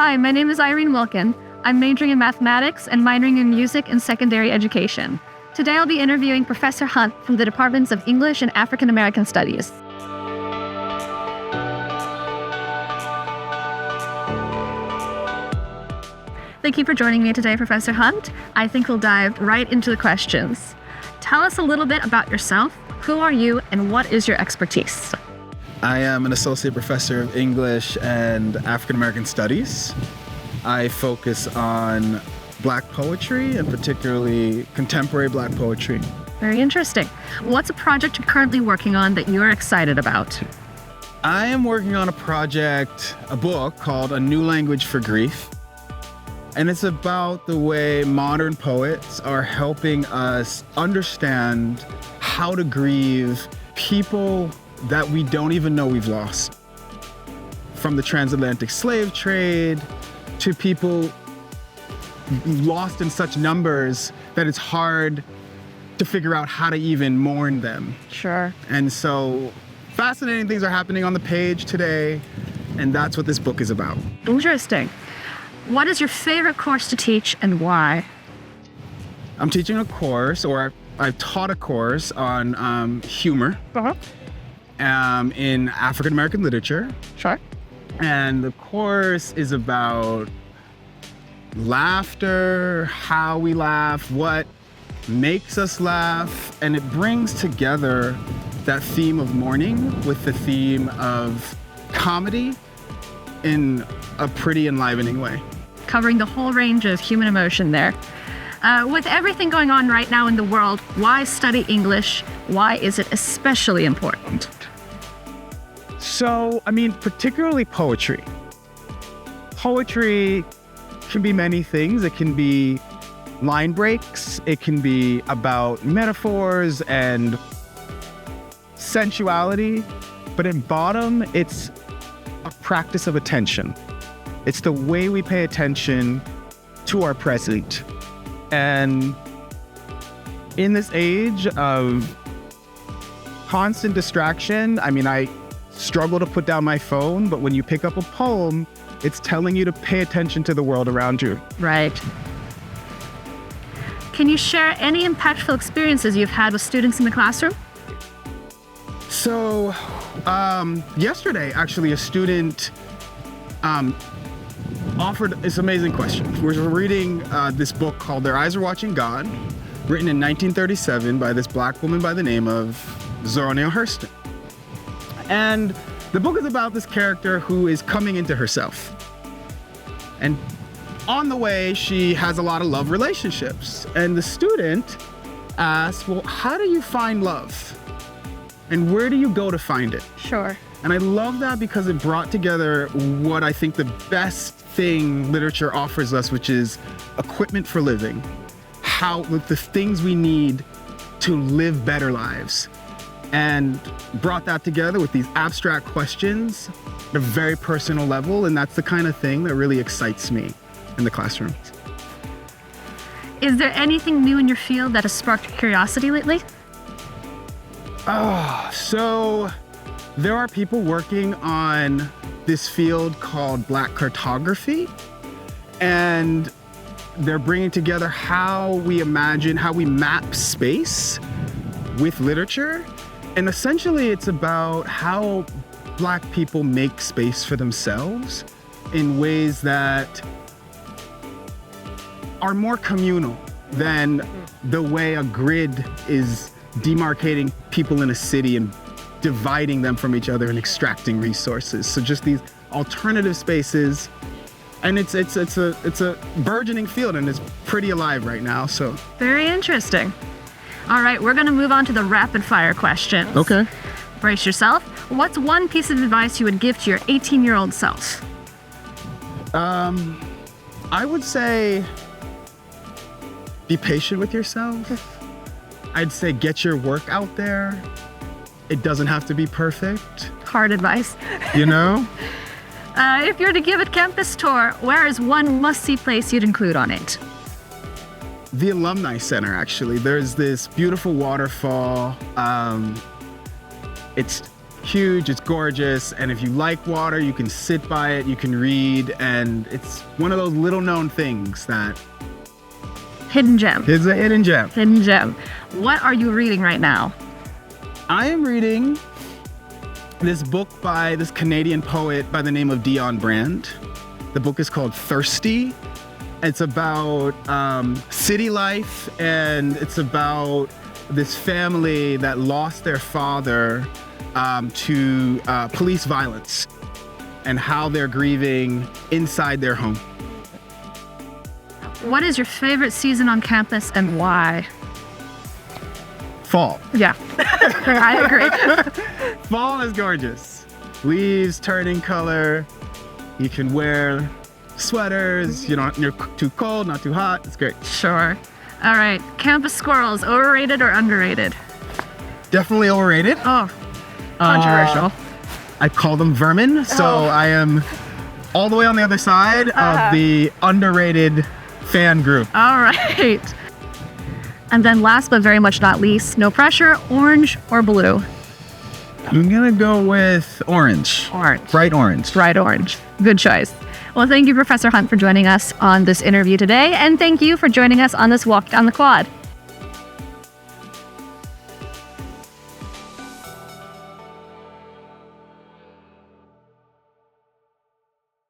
Hi, my name is Irene Wilken. I'm majoring in mathematics and minoring in music and secondary education. Today I'll be interviewing Professor Hunt from the Departments of English and African American Studies. Thank you for joining me today, Professor Hunt. I think we'll dive right into the questions. Tell us a little bit about yourself. Who are you and what is your expertise? I am an associate professor of English and African American Studies. I focus on Black poetry and particularly contemporary Black poetry. Very interesting. What's a project you're currently working on that you're excited about? I am working on a book called A New Language for Grief. And it's about the way modern poets are helping us understand how to grieve people that we don't even know we've lost. From the transatlantic slave trade to people lost in such numbers that it's hard to figure out how to even mourn them. Sure. And so fascinating things are happening on the page today, and that's what this book is about. Interesting. What is your favorite course to teach and why? I'm teaching a course, or I've taught a course on humor in African American literature. Sure. And the course is about laughter, how we laugh, what makes us laugh, and it brings together that theme of mourning with the theme of comedy in a pretty enlivening way. Covering the whole range of human emotion there. With everything going on right now in the world, why study English? Why is it especially important? So, particularly poetry. Poetry can be many things. It can be line breaks. It can be about metaphors and sensuality. But at bottom, it's a practice of attention. It's the way we pay attention to our present. And in this age of constant distraction, I struggle to put down my phone, but when you pick up a poem, it's telling you to pay attention to the world around you. Right. Can you share any impactful experiences you've had with students in the classroom? So, yesterday, actually, a student offered this amazing question. We're reading this book called Their Eyes Are Watching God, written in 1937 by this Black woman by the name of Zora Neale Hurston. And the book is about this character who is coming into herself. And on the way, she has a lot of love relationships. And the student asks, well, how do you find love? And where do you go to find it? Sure. And I love that because it brought together what I think the best thing literature offers us, which is equipment for living. The things we need to live better lives. And brought that together with these abstract questions at a very personal level. And that's the kind of thing that really excites me in the classroom. Is there anything new in your field that has sparked curiosity lately? So there are people working on this field called Black cartography, and they're bringing together how we map space with literature. And essentially it's about how Black people make space for themselves in ways that are more communal than the way a grid is demarcating people in a city and dividing them from each other and extracting resources. So just these alternative spaces, and it's a burgeoning field, and it's pretty alive right now. So very interesting. All right, we're going to move on to the rapid fire questions. Okay. Brace yourself. What's one piece of advice you would give to your 18-year-old self? I would say be patient with yourself. I'd say get your work out there. It doesn't have to be perfect. Hard advice. You know? If you were to give a campus tour, where is one must-see place you'd include on it? The Alumni Center, actually. There's this beautiful waterfall. It's huge, it's gorgeous, and if you like water, you can sit by it, you can read, and it's one of those little known things that Hidden gem. is a hidden gem. Hidden gem. What are you reading right now? I am reading this book by this Canadian poet by the name of Dion Brand. The book is called Thirsty. It's about city life, and it's about this family that lost their father to police violence and how they're grieving inside their home. What is your favorite season on campus and why? Fall. Yeah, I agree. Fall is gorgeous. Leaves turning color. You can wear sweaters. You're too cold, not too hot. It's great. Sure. All right. Campus squirrels, overrated or underrated? Definitely overrated. Oh, controversial. I call them vermin, so I am all the way on the other side of the underrated fan group. All right. And then last but very much not least, no pressure, orange or blue? I'm gonna go with orange. Orange. Bright orange. Bright orange. Good choice. Well, thank you, Professor Hunt, for joining us on this interview today. And thank you for joining us on this walk down the quad.